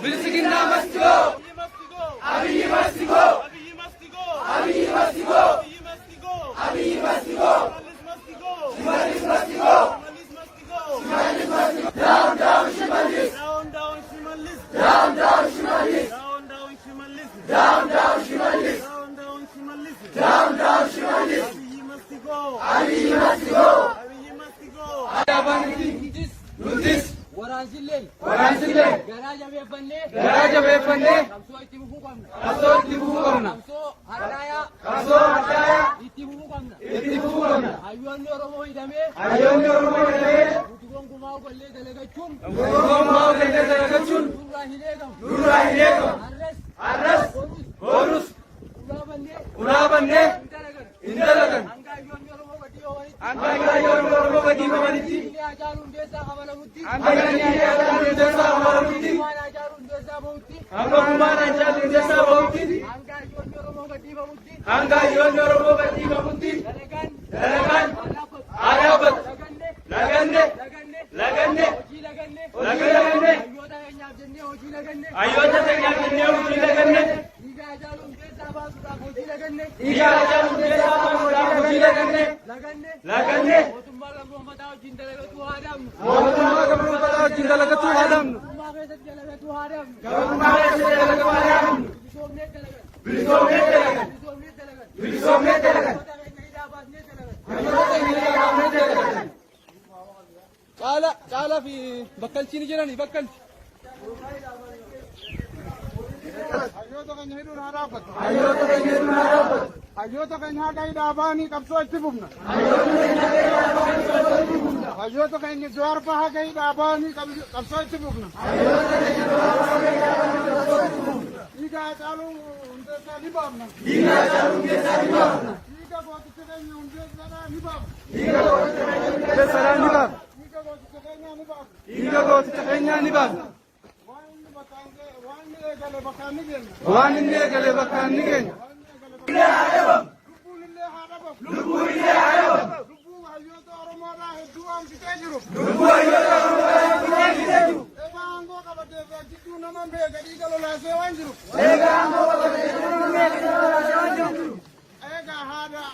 ብልጽግና must go አብይ must go አብይ must go አብይ must go ሽመልስ must go ሽመልስ must go down down ሽመልስ down down ሽመልስ down down ሽመልስ down down ሽመልስ down down ሽመልስ down down ሽመልስ down down ሽመልስ አብይ must go አብይ must go አባንቲ ኑቲስ ወራንሲሌ ገራጃ በፈኔ ቀብሶ ኢትቡፉ ቀምና ቀብሶ አዳያ ኢትቡፉ ቀምና አዮኒ ኦሮሞ ሂደሜ ጉንጉማው ገሌ ደለገቹን ኑራ ሂሌገም አረስ ቦሩስ ኡራበኔ ኢንደለገን አንጋዮኒ ኦሮሞ ገዲ ሆኒቲ አጃሩን ደሳ ኸበለሙቲ አንጋዮኒ ደሳ ኸበለሙቲ ማናጃሩን ደሳ በውቲ ማናጃሩን ደሳ በውቲ አንጋዮኒ ኦሮሞ ገዲ በሙቲ አንጋዮኒ ኦሮሞ ገዲ በሙቲ ደለጋን አያበት ለገኔ አዮታ ተኛ ጀኔ ሆጂ ለገኔ ኢጋጃሩን ደሳ ባሱዳ ሆጂ ለገኔ ለገኔ ሞቱማ ገብሮፈታው ጂንደለገቱ አዳም ብሊሶምኔ ደለገን ጫላ ፊ በከልቺን ጅራኒ በከልቺ hayyoota keenya hidhuun haa dhaabbatu. Hayyoota keenya haqa hidhaa baanii qabsoo itti fufna. Hayyoota keenya Jawaar Faa haqa hidhaa baanii qabsoo itti fufna. Dhiiga Hacaaluu Hundeessaa ni baafna. Dhiiga gooticha keenya Hundeessaa ni baafna. Dhiiga gooticha keenya ni baafna. waan inni eegale bakkaan ni geenya. Lubbuu illee haa dhabamu. Lubbuu hayyoota Oromoodhaa hedduu hambisee jiru. Egaa aangoo qabatee jidduu nama beeka dhiiga lolaasee waan jiru. Egaa haadha.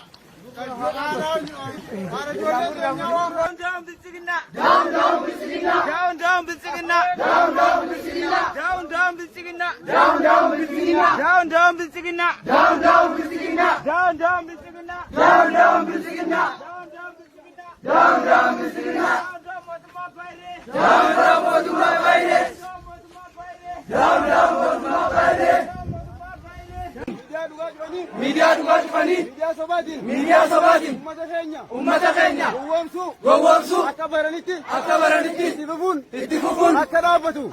Down Bilchigina. Media dhugaati fani. Media sobaatiin. Ummata keenya. Gowwoomsuu. Akka baranitti. Itti fufuun. Akka dhaabbatu.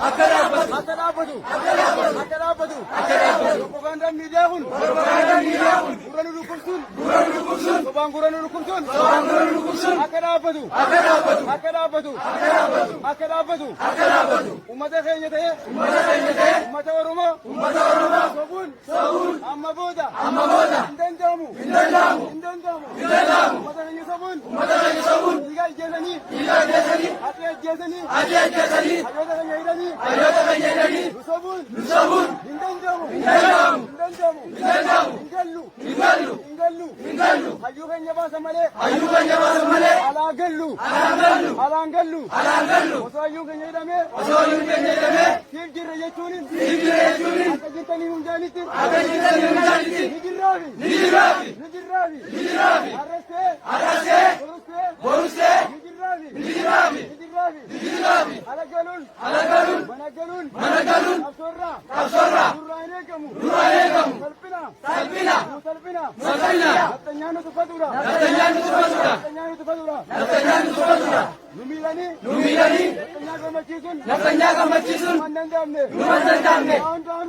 Propagandaan miidiyaa kun. Gurra nu dhukkubsuun. Sobaan gurra nu dhukkubsuun. Akka dhaabbatu. Ummata keenya ta'ee. Ummata Oromoo. Sobuun. Amma booda. Hin danda'amu. Ummata keenya sobuun. Dhiiga ajjeesanii. Ati ajjeesanii. Hayyoota keenya hidhanii. Nu sobuun. Hin danda'amu. Hin gallu. Hayyuu keenya baasa malee. Alaan gallu. Osoo hayyuu keenya hidhamee. Siif jirre jechuun. Akka jirtanii hundaanitti. Ni jirraafi. Arrastee. Borustee. Ni jirraafi. Alagaluun. Managaluun. Qabsoorraa. Durraa hin eegamu. Salphina. Naftanyaa nuti fatudha. Nu miilanii. Naftanyaa gammachiisuun. Numan danda'amne. Down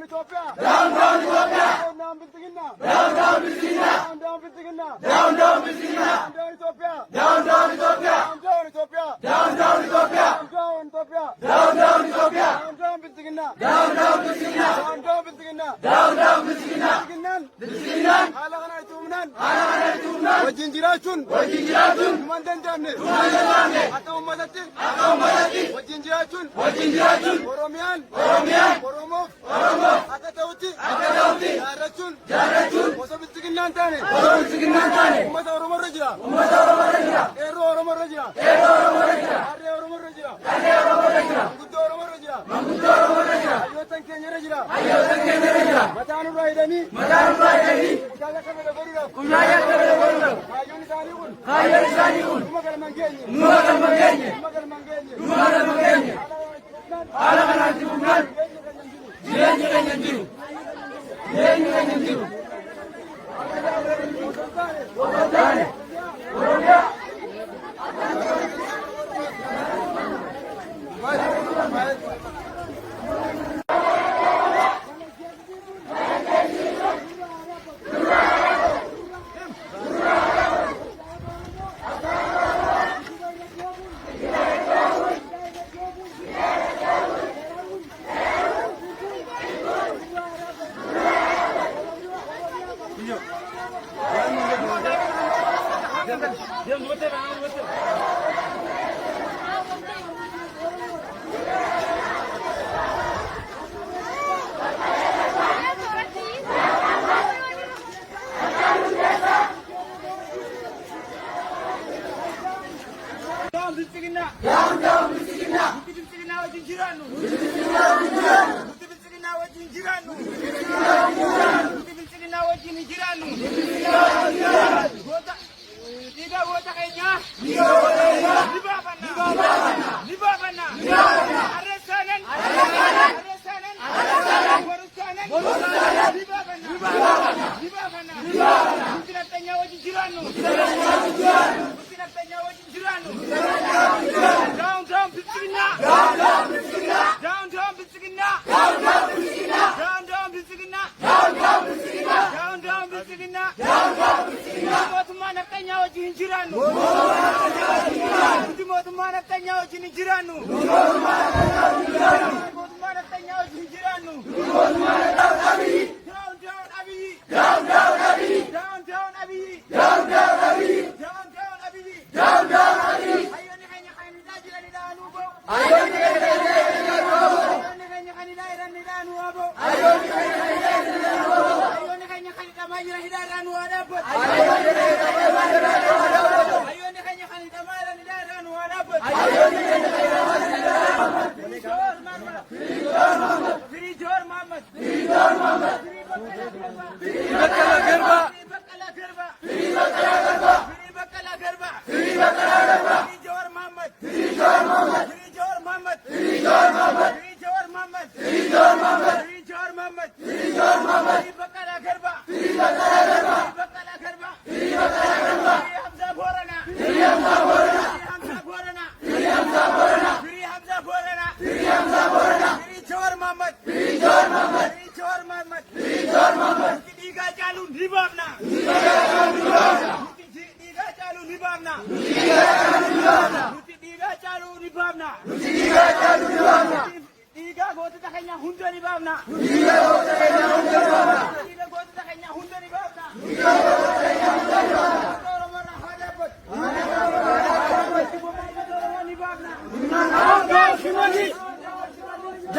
Itoophiyaa. Down Bilchigina. Haala kana itti humnaan. Wajjin jiraachuun. Numan danda'amne. Akka uummatatti. Wajjin jiraachuun. jiraachuun Oromiyaan Oromoof akka ta'utti jaarrachuun osoo bilchiginnaan taane uummata Oromoo irra jira qeerroo Oromoo irra jira harree Oromoo irra jira manguddoo Oromoo irra jira hayyootan keenya irra jira mataan irraa hidhanii guyyaa akka fedhe godhuudhaaf kaayyoon isaanii kun dhuma galman geenye haala kanaatti humnaan jireenyi keenya hin jiru.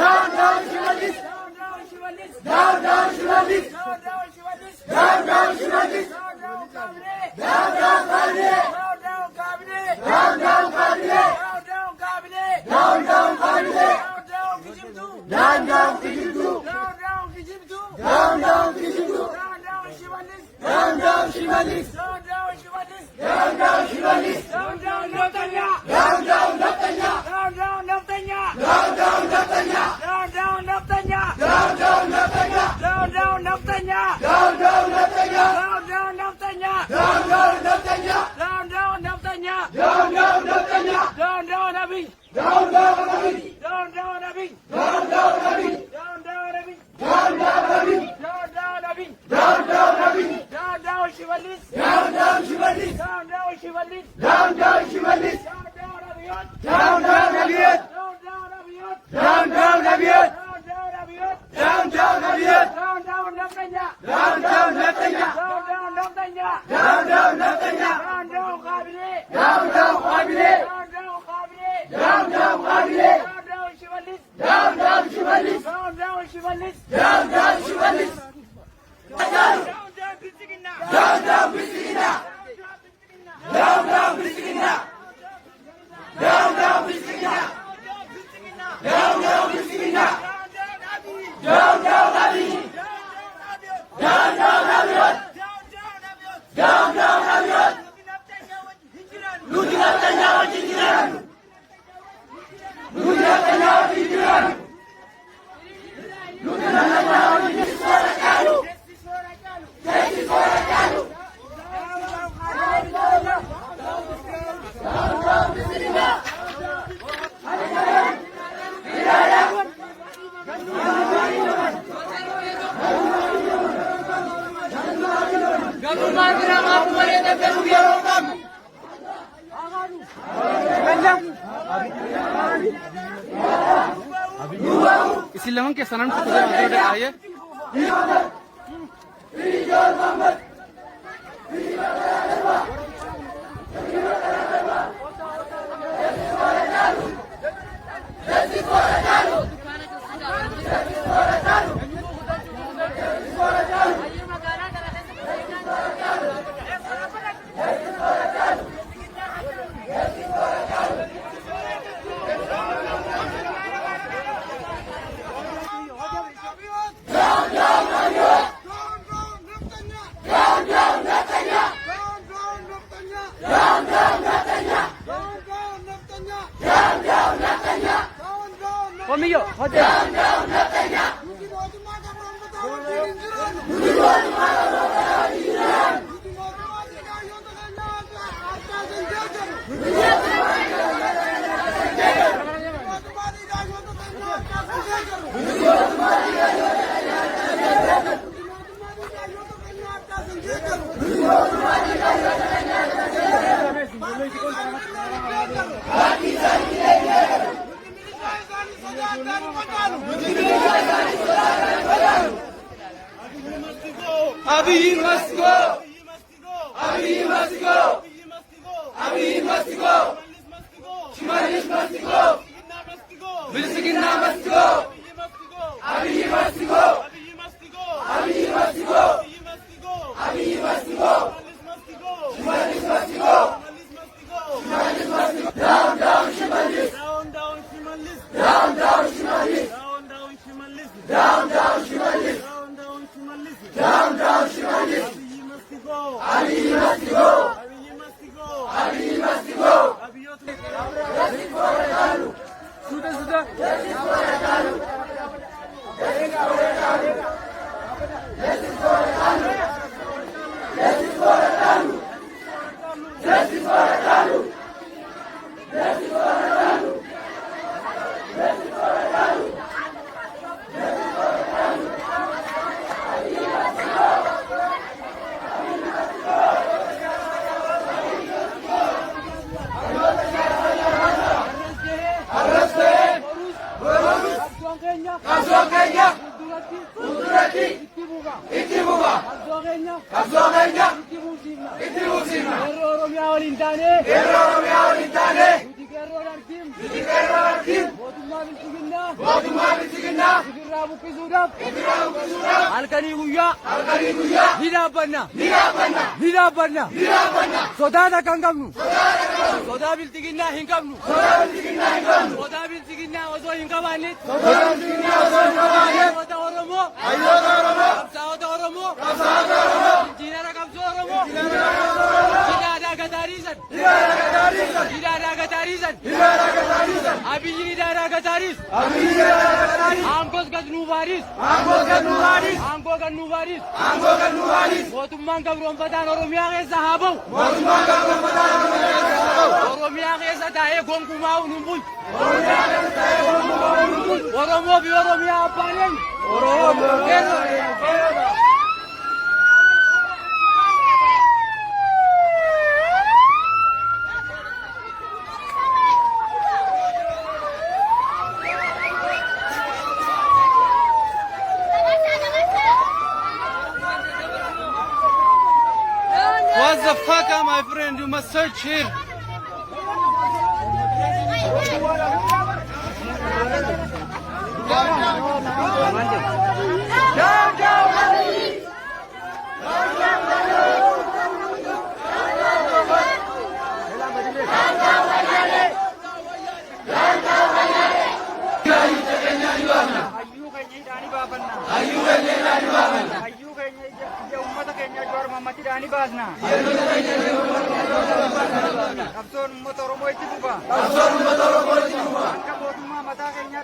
Down, Shivalis! Down, down, Shivalis! Down, down, Bistigina! Down, down, Bistigina! Down, down, Bistigina! Down, down, Bistigina! Down, down, Bistigina! Down, down, Abiy! Down, down, Abiy! Down, down, Abiy! Luti naftanya wajib jiran! Luti naftanya wajib jiran! Luti naftanya wajib jiran! Justice for Rakalu! Down, down, Bismillah! Isilaman ke sanan kutu ada ayah. Komiyo, hadi. Abiy must go! Abiy must go! Abiy must go! Shivalis must go! Bistigina must go! Abiy must go! Abiy must go! Abiy must go! Shivalis must go! Shivalis must go! Down, down, Shivalis! Down, down, Shivalis! Down, down, Shivalis! Down, down, Shivalis! Down, down, Shivalis! Abiy must go! Abiy must go! Abiy must go! Justice for Rakalu! Sudah. Justice for Rakalu! Justice for Rakalu! Justice for Rakalu! Justice for Rakalu! Justice for Rakalu! Justice for Rakalu! Justice for Rakalu! Kazogenya, Kudurati, Itibuga, Kazogenya, Itibuzima, Erro Romeo Lintane, Udikerro Arkim, Botuma Bisigina, Rabu Kizudap, Alkani Guya, Hirabanna, Sodada Kangamu, Soda Biltigina Hinkamu, Soda Biltigina Ozo Hinkavanit, Soda Oromo, Kapsa Oromo, Jinara Kapsa Oromo, Hidara Gatarizan, Abiy Hidara Gataris, Angkos Gadnuvaris, Botumman Kabromfatan Oromia ke Sahabo, Oromia ke Satae Gongkumau Numbui, Oromo bi Oromia Aparen, What the fuck, my friend? You must search here. Down, down. Qabsoon uummata Oromoo itti fufa. Akka mootummaa mataa keenyaa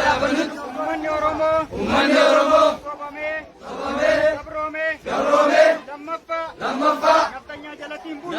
dhaabbannutti. Uummanni Oromoo. Sobamee. Gabroomee. Lammaffaa. Naftanyaa jalatti hin bulu.